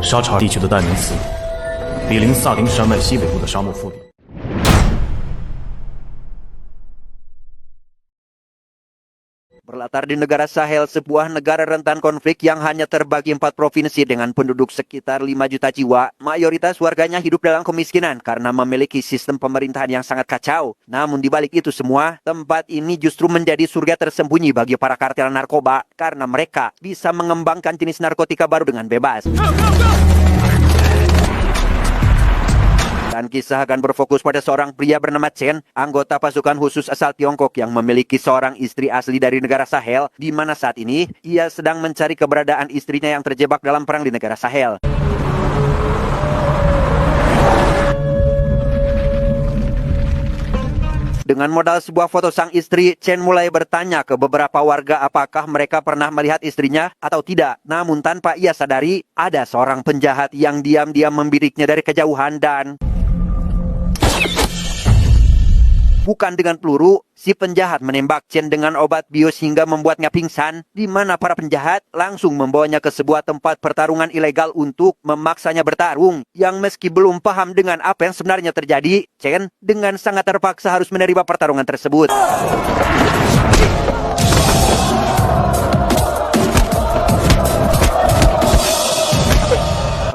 沙查地区的代名词，毗邻萨丁山脉西北部的沙漠腹地。 Berlatar di negara Sahel, sebuah negara rentan konflik yang hanya terbagi 4 provinsi dengan penduduk sekitar 5 juta jiwa. Mayoritas warganya hidup dalam kemiskinan karena memiliki sistem pemerintahan yang sangat kacau. Namun di balik itu semua, tempat ini justru menjadi surga tersembunyi bagi para kartel narkoba karena mereka bisa mengembangkan jenis narkotika baru dengan bebas. Dan kisah akan berfokus pada seorang pria bernama Chen, anggota pasukan khusus asal Tiongkok yang memiliki seorang istri asli dari negara Sahel, di mana saat ini ia sedang mencari keberadaan istrinya yang terjebak dalam perang di negara Sahel. Dengan modal sebuah foto sang istri, Chen mulai bertanya ke beberapa warga apakah mereka pernah melihat istrinya atau tidak. Namun tanpa ia sadari, ada seorang penjahat yang diam-diam membidiknya dari kejauhan dan... Bukan dengan peluru, si penjahat menembak Chen dengan obat bius hingga membuatnya pingsan, di mana para penjahat langsung membawanya ke sebuah tempat pertarungan ilegal untuk memaksanya bertarung. Yang meski belum paham dengan apa yang sebenarnya terjadi, Chen dengan sangat terpaksa harus menerima pertarungan tersebut.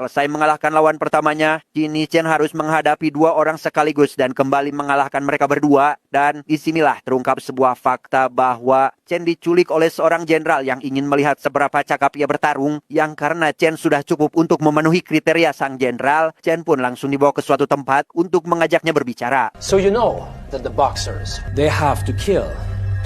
Selesai mengalahkan lawan pertamanya, kini Chen harus menghadapi 2 orang sekaligus dan kembali mengalahkan mereka berdua. Dan disinilah terungkap sebuah fakta bahwa Chen diculik oleh seorang jenderal yang ingin melihat seberapa cakap ia bertarung. Yang karena Chen sudah cukup untuk memenuhi kriteria sang jenderal, Chen pun langsung dibawa ke suatu tempat untuk mengajaknya berbicara. So you know that the boxers, they have to kill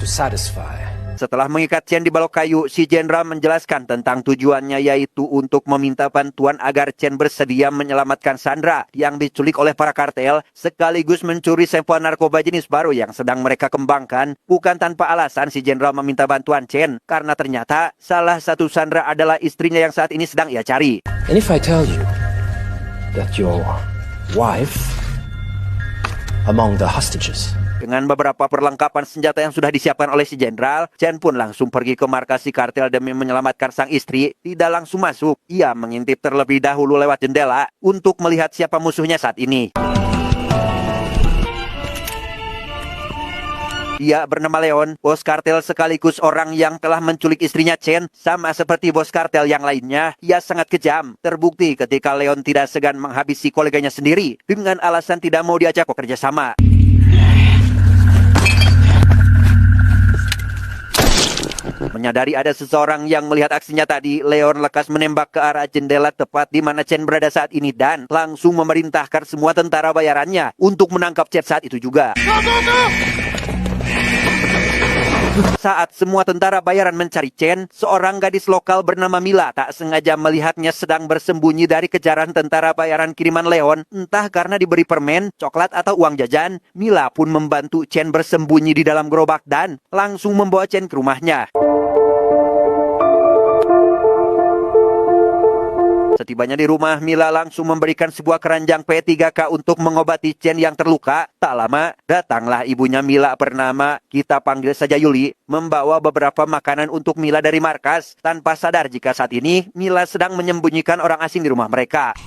to satisfy. Setelah mengikat Chen di balok kayu, si jenderal menjelaskan tentang tujuannya, yaitu untuk meminta bantuan agar Chen bersedia menyelamatkan Sandra yang diculik oleh para kartel, sekaligus mencuri sampel narkoba jenis baru yang sedang mereka kembangkan. Bukan tanpa alasan si jenderal meminta bantuan Chen, karena ternyata salah satu Sandra adalah istrinya yang saat ini sedang ia cari. And if I tell you that your wife among the hostages. Dengan beberapa perlengkapan senjata yang sudah disiapkan oleh si jenderal, Chen pun langsung pergi ke markas si kartel demi menyelamatkan sang istri. Tidak langsung masuk, ia mengintip terlebih dahulu lewat jendela untuk melihat siapa musuhnya saat ini. Dia bernama Leon, bos kartel sekaligus orang yang telah menculik istrinya Chen. Sama seperti bos kartel yang lainnya, ia sangat kejam. Terbukti ketika Leon tidak segan menghabisi koleganya sendiri dengan alasan tidak mau diajak bekerja sama. Menyadari ada seseorang yang melihat aksinya tadi, Leon lekas menembak ke arah jendela tepat di mana Chen berada saat ini dan langsung memerintahkan semua tentara bayarannya untuk menangkap Chen saat itu juga. Saat semua tentara bayaran mencari Chen, seorang gadis lokal bernama Mila tak sengaja melihatnya sedang bersembunyi dari kejaran tentara bayaran kiriman Leon. Entah karena diberi permen, coklat atau uang jajan, Mila pun membantu Chen bersembunyi di dalam gerobak dan langsung membawa Chen ke rumahnya. Setibanya di rumah, Mila langsung memberikan sebuah keranjang P3K untuk mengobati Chen yang terluka. Tak lama, datanglah ibunya Mila bernama, kita panggil saja Yuli, membawa beberapa makanan untuk Mila dari markas, tanpa sadar jika saat ini Mila sedang menyembunyikan orang asing di rumah mereka.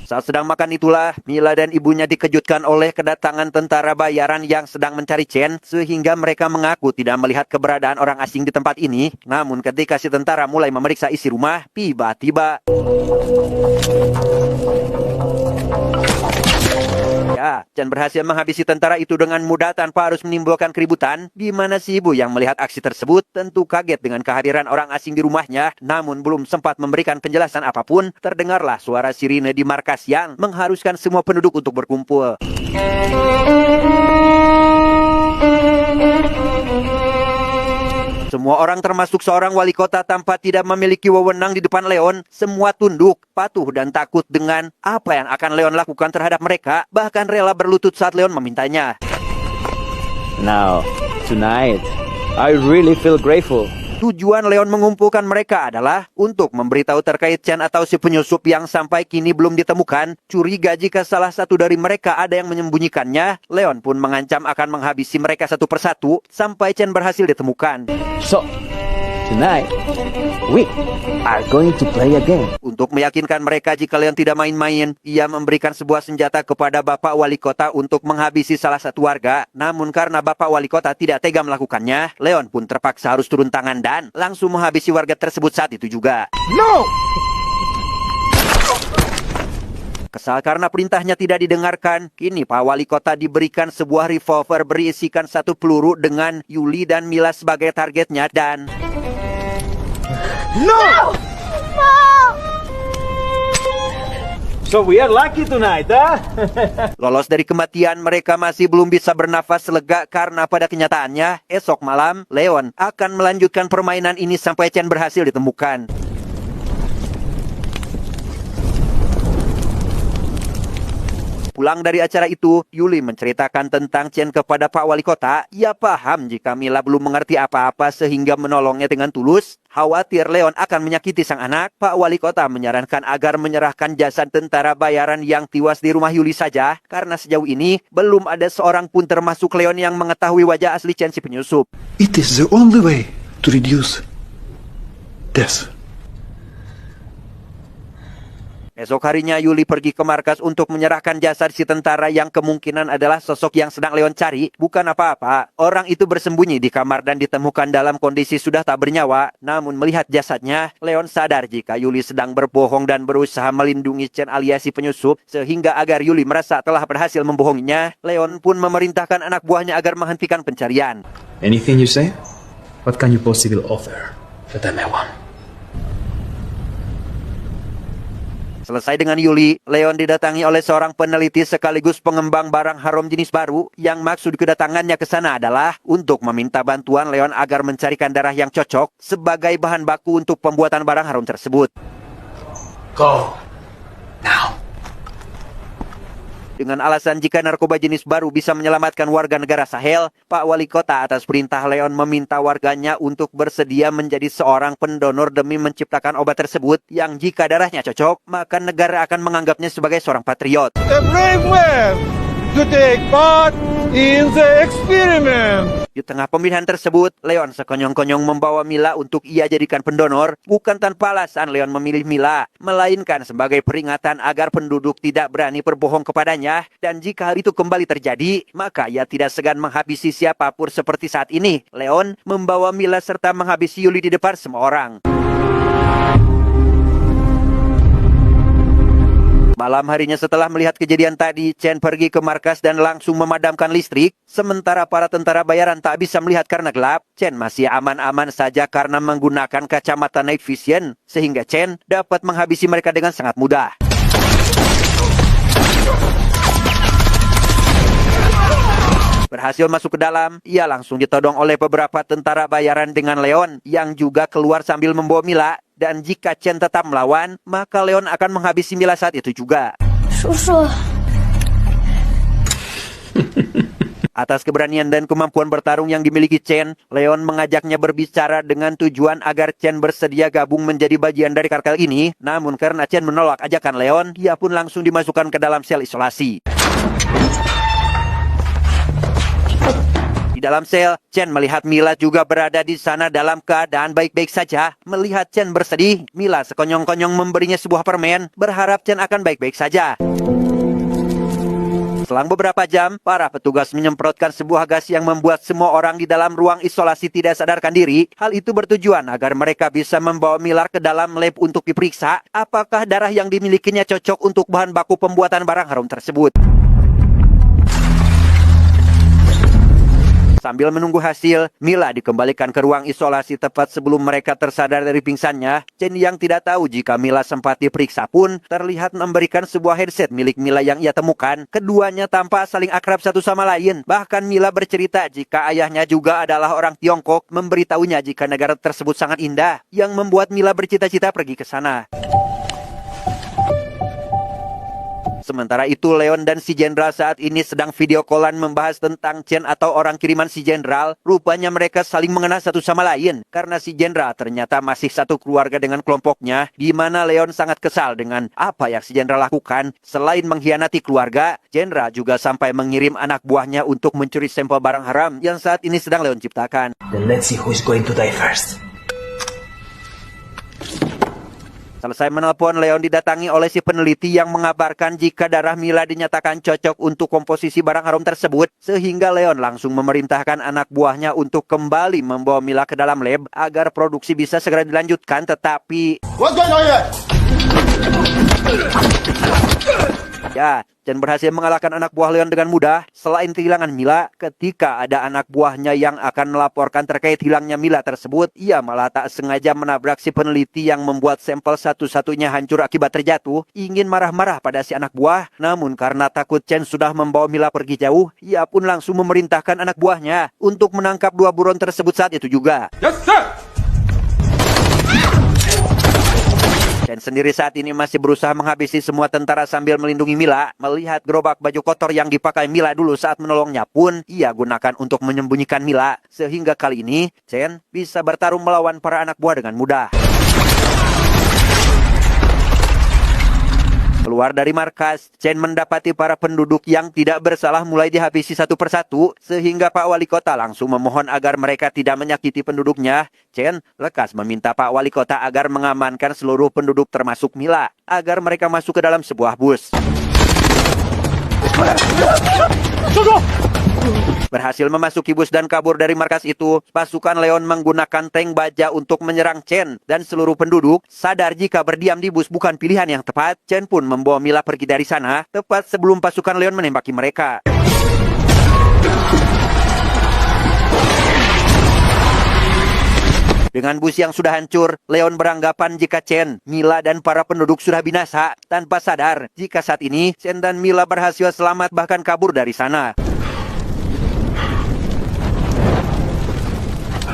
Saat sedang makan itulah, Mila dan ibunya dikejutkan oleh kedatangan tentara bayaran yang sedang mencari Chen, sehingga mereka mengaku tidak melihat keberadaan orang asing di tempat ini. Namun ketika si tentara mulai memeriksa isi rumah, tiba-tiba... Ya, Chen berhasil menghabisi tentara itu dengan mudah tanpa harus menimbulkan keributan, di mana si ibu yang melihat aksi tersebut tentu kaget dengan kehadiran orang asing di rumahnya, namun belum sempat memberikan penjelasan apapun, terdengarlah suara sirine di markas yang mengharuskan semua penduduk untuk berkumpul. Semua orang termasuk seorang wali kota tanpa tidak memiliki wewenang di depan Leon, semua tunduk, patuh dan takut dengan apa yang akan Leon lakukan terhadap mereka, bahkan rela berlutut saat Leon memintanya. Now, tonight, I really feel grateful. Tujuan Leon mengumpulkan mereka adalah untuk memberitahu terkait Chen atau si penyusup yang sampai kini belum ditemukan. Curiga jika salah satu dari mereka ada yang menyembunyikannya, Leon pun mengancam akan menghabisi mereka satu persatu sampai Chen berhasil ditemukan. So, tonight we are going to play a game. Untuk meyakinkan mereka jika Leon tidak main-main, ia memberikan sebuah senjata kepada Bapak Wali Kota untuk menghabisi salah satu warga. Namun karena Bapak Wali Kota tidak tega melakukannya, Leon pun terpaksa harus turun tangan dan langsung menghabisi warga tersebut saat itu juga. No! Kesal karena perintahnya tidak didengarkan, kini Pak Wali Kota diberikan sebuah revolver berisikan 1 peluru dengan Yuli dan Mila sebagai targetnya dan... No! So we are lucky tonight, huh? Lolos dari kematian, mereka masih belum bisa bernafas lega karena pada kenyataannya, esok malam, Leon akan melanjutkan permainan ini sampai Chen berhasil ditemukan. Pulang dari acara itu, Yuli menceritakan tentang Chen kepada Pak Wali Kota. Ia paham jika Mila belum mengerti apa-apa sehingga menolongnya dengan tulus. Khawatir Leon akan menyakiti sang anak, Pak Wali Kota menyarankan agar menyerahkan jasad tentara bayaran yang tewas di rumah Yuli saja, karena sejauh ini belum ada seorang pun termasuk Leon yang mengetahui wajah asli Chen si penyusup. It is the only way to reduce death. Esok harinya Yuli pergi ke markas untuk menyerahkan jasad si tentara yang kemungkinan adalah sosok yang sedang Leon cari. Bukan apa-apa, orang itu bersembunyi di kamar dan ditemukan dalam kondisi sudah tak bernyawa. Namun melihat jasadnya, Leon sadar jika Yuli sedang berbohong dan berusaha melindungi Chen alias si penyusup. Sehingga agar Yuli merasa telah berhasil membohonginya, Leon pun memerintahkan anak buahnya agar menghentikan pencarian. Anything you say? What can you possibly offer that I may want? Selesai dengan Yuli, Leon didatangi oleh seorang peneliti sekaligus pengembang barang haram jenis baru yang maksud kedatangannya ke sana adalah untuk meminta bantuan Leon agar mencarikan darah yang cocok sebagai bahan baku untuk pembuatan barang haram tersebut. Go. Now. Dengan alasan jika narkoba jenis baru bisa menyelamatkan warga negara Sahel, Pak Wali Kota atas perintah Leon meminta warganya untuk bersedia menjadi seorang pendonor demi menciptakan obat tersebut yang jika darahnya cocok, maka negara akan menganggapnya sebagai seorang patriot. A brave man to take part in the experiment. Di tengah pemilihan tersebut, Leon sekonyong-konyong membawa Mila untuk ia jadikan pendonor. Bukan tanpa alasan Leon memilih Mila, melainkan sebagai peringatan agar penduduk tidak berani berbohong kepadanya. Dan jika hal itu kembali terjadi, maka ia tidak segan menghabisi siapapun seperti saat ini. Leon membawa Mila serta menghabisi Yuli di depan semua orang. Malam harinya setelah melihat kejadian tadi, Chen pergi ke markas dan langsung memadamkan listrik. Sementara para tentara bayaran tak bisa melihat karena gelap, Chen masih aman-aman saja karena menggunakan kacamata night vision, sehingga Chen dapat menghabisi mereka dengan sangat mudah. Berhasil masuk ke dalam, ia langsung ditodong oleh beberapa tentara bayaran dengan Leon yang juga keluar sambil membawa Mila. Dan jika Chen tetap melawan, maka Leon akan menghabisi Mila saat itu juga. Susu. Atas keberanian dan kemampuan bertarung yang dimiliki Chen, Leon mengajaknya berbicara dengan tujuan agar Chen bersedia gabung menjadi bagian dari kartel ini. Namun karena Chen menolak ajakan Leon, ia pun langsung dimasukkan ke dalam sel isolasi. Di dalam sel, Chen melihat Mila juga berada di sana dalam keadaan baik-baik saja. Melihat Chen bersedih, Mila sekonyong-konyong memberinya sebuah permen, berharap Chen akan baik-baik saja. Selang beberapa jam, para petugas menyemprotkan sebuah gas yang membuat semua orang di dalam ruang isolasi tidak sadarkan diri. Hal itu bertujuan agar mereka bisa membawa Mila ke dalam lab untuk diperiksa apakah darah yang dimilikinya cocok untuk bahan baku pembuatan barang haram tersebut. Sambil menunggu hasil, Mila dikembalikan ke ruang isolasi tepat sebelum mereka tersadar dari pingsannya. Chen yang tidak tahu jika Mila sempat diperiksa pun terlihat memberikan sebuah headset milik Mila yang ia temukan. Keduanya tampak saling akrab satu sama lain. Bahkan Mila bercerita jika ayahnya juga adalah orang Tiongkok, memberitahunya jika negara tersebut sangat indah, yang membuat Mila bercita-cita pergi ke sana. Sementara itu, Leon dan si Jenderal saat ini sedang video callan membahas tentang Chen atau orang kiriman si Jenderal. Rupanya mereka saling mengenal satu sama lain, karena si Jenderal ternyata masih satu keluarga dengan kelompoknya, di mana Leon sangat kesal dengan apa yang si Jenderal lakukan. Selain mengkhianati keluarga, Jenderal juga sampai mengirim anak buahnya untuk mencuri sampel barang haram yang saat ini sedang Leon ciptakan. Then let's see who is going to die first. Selesai menelpon, Leon didatangi oleh si peneliti yang mengabarkan jika darah Mila dinyatakan cocok untuk komposisi barang harum tersebut, sehingga Leon langsung memerintahkan anak buahnya untuk kembali membawa Mila ke dalam lab agar produksi bisa segera dilanjutkan, tetapi ya, Chen berhasil mengalahkan anak buah Leon dengan mudah. Selain kehilangan Mila, ketika ada anak buahnya yang akan melaporkan terkait hilangnya Mila tersebut, ia malah tak sengaja menabrak si peneliti yang membuat sampel satu-satunya hancur akibat terjatuh. Ingin marah-marah pada si anak buah, namun karena takut Chen sudah membawa Mila pergi jauh, ia pun langsung memerintahkan anak buahnya untuk menangkap dua buron tersebut saat itu juga. Yes, sir! Chen sendiri saat ini masih berusaha menghabisi semua tentara sambil melindungi Mila. Melihat gerobak baju kotor yang dipakai Mila dulu saat menolongnya pun, ia gunakan untuk menyembunyikan Mila. Sehingga kali ini, Chen bisa bertarung melawan para anak buah dengan mudah. Keluar dari markas, Chen mendapati para penduduk yang tidak bersalah mulai dihabisi satu persatu, sehingga Pak Wali Kota langsung memohon agar mereka tidak menyakiti penduduknya. Chen lekas meminta Pak Wali Kota agar mengamankan seluruh penduduk termasuk Mila, agar mereka masuk ke dalam sebuah bus. Berhasil memasuki bus dan kabur dari markas itu, pasukan Leon menggunakan tank baja untuk menyerang Chen dan seluruh penduduk. Sadar jika berdiam di bus bukan pilihan yang tepat, Chen pun membawa Mila pergi dari sana, tepat sebelum pasukan Leon menembaki mereka. Dengan bus yang sudah hancur, Leon beranggapan jika Chen, Mila, dan para penduduk sudah binasa, tanpa sadar jika saat ini Chen dan Mila berhasil selamat bahkan kabur dari sana.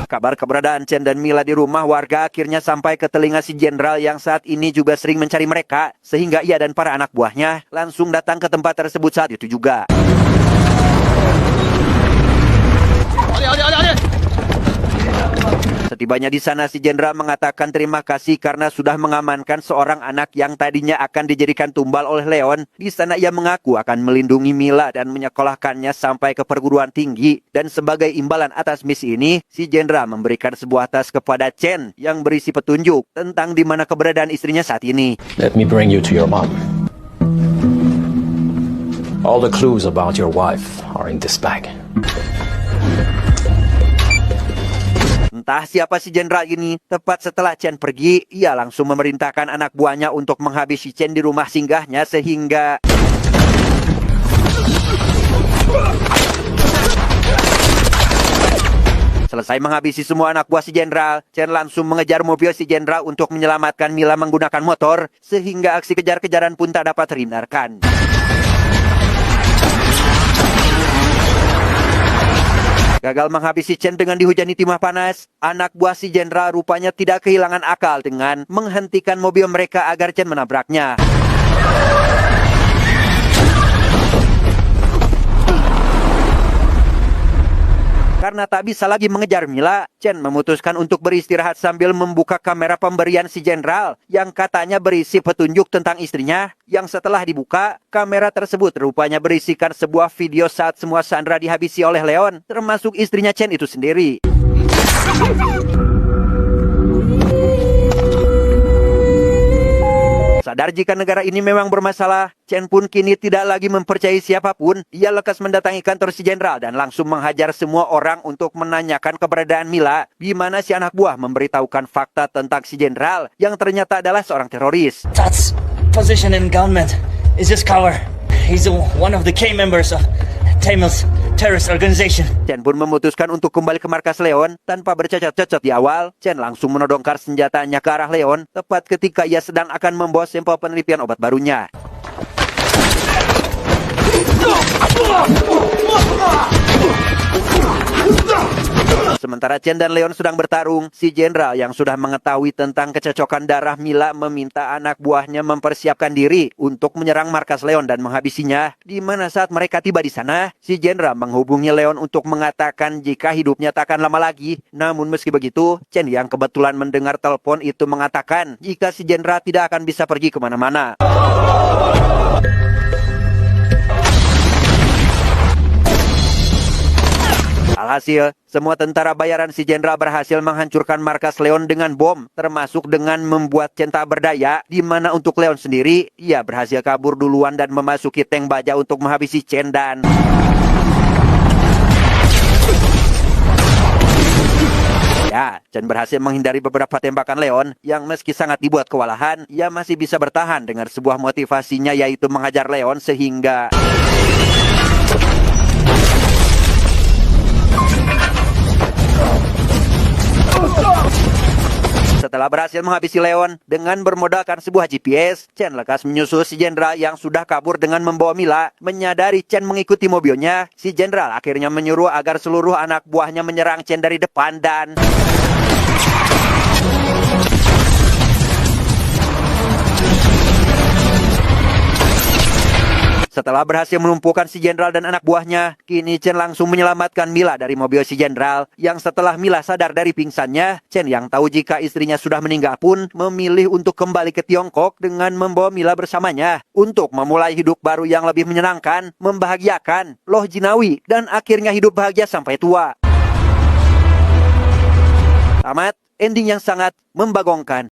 Kabar keberadaan Chen dan Mila di rumah warga akhirnya sampai ke telinga si jenderal yang saat ini juga sering mencari mereka, sehingga ia dan para anak buahnya langsung datang ke tempat tersebut saat itu juga. Setibanya di sana, si jenderal mengatakan terima kasih karena sudah mengamankan seorang anak yang tadinya akan dijadikan tumbal oleh Leon. Di sana ia mengaku akan melindungi Mila dan menyekolahkannya sampai ke perguruan tinggi. Dan sebagai imbalan atas misi ini, si jenderal memberikan sebuah tas kepada Chen yang berisi petunjuk tentang di mana keberadaan istrinya saat ini. Let me bring you to your mom. All the clues about your wife are in this bag. Entah siapa si jenderal ini, tepat setelah Chen pergi, ia langsung memerintahkan anak buahnya untuk menghabisi Chen di rumah singgahnya sehingga... Selesai menghabisi semua anak buah si jenderal, Chen langsung mengejar mobil si jenderal untuk menyelamatkan Mila menggunakan motor, sehingga aksi kejar-kejaran pun tak dapat terhindarkan. Gagal menghabisi Chen dengan dihujani timah panas, anak buah si jenderal rupanya tidak kehilangan akal dengan menghentikan mobil mereka agar Chen menabraknya. Karena tak bisa lagi mengejar Mila, Chen memutuskan untuk beristirahat sambil membuka kamera pemberian si jenderal yang katanya berisi petunjuk tentang istrinya, yang setelah dibuka, kamera tersebut rupanya berisikan sebuah video saat semua sandera dihabisi oleh Leon, termasuk istrinya Chen itu sendiri. Sadar jika negara ini memang bermasalah, Chen pun kini tidak lagi mempercayai siapapun. Ia lekas mendatangi kantor si jenderal dan langsung menghajar semua orang untuk menanyakan keberadaan Mila, di mana si anak buah memberitahukan fakta tentang si jenderal yang ternyata adalah seorang teroris. That's position in government is just cover. He's one of the key members of Tamil's terrorist organization. Chen pun memutuskan untuk kembali ke markas Leon tanpa bercacat-cacat di awal. Chen langsung menodongkan senjatanya ke arah Leon tepat ketika ia sedang akan membawa sampel penelitian obat barunya. Sementara Chen dan Leon sedang bertarung, si jenderal yang sudah mengetahui tentang kecocokan darah Mila meminta anak buahnya mempersiapkan diri untuk menyerang markas Leon dan menghabisinya. Di mana saat mereka tiba di sana, si jenderal menghubungi Leon untuk mengatakan jika hidupnya tak akan lama lagi. Namun meski begitu, Chen yang kebetulan mendengar telepon itu mengatakan jika si jenderal tidak akan bisa pergi kemana-mana. Alhasil, semua tentara bayaran si jenderal berhasil menghancurkan markas Leon dengan bom, termasuk dengan membuat Chen tak berdaya, di mana untuk Leon sendiri, ia berhasil kabur duluan dan memasuki tank baja untuk menghabisi Chen dan... Ya, Chen berhasil menghindari beberapa tembakan Leon yang meski sangat dibuat kewalahan, ia masih bisa bertahan dengan sebuah motivasinya yaitu menghajar Leon sehingga... Setelah berhasil menghabisi Leon dengan bermodalkan sebuah GPS, Chen lekas menyusul si jenderal yang sudah kabur dengan membawa Mila. Menyadari Chen mengikuti mobilnya, si jenderal akhirnya menyuruh agar seluruh anak buahnya menyerang Chen dari depan dan... Setelah berhasil melumpuhkan si jenderal dan anak buahnya, kini Chen langsung menyelamatkan Mila dari mobil si jenderal. Yang setelah Mila sadar dari pingsannya, Chen yang tahu jika istrinya sudah meninggal pun memilih untuk kembali ke Tiongkok dengan membawa Mila bersamanya untuk memulai hidup baru yang lebih menyenangkan, membahagiakan, loh jinawi, dan akhirnya hidup bahagia sampai tua. Tamat, ending yang sangat membagongkan.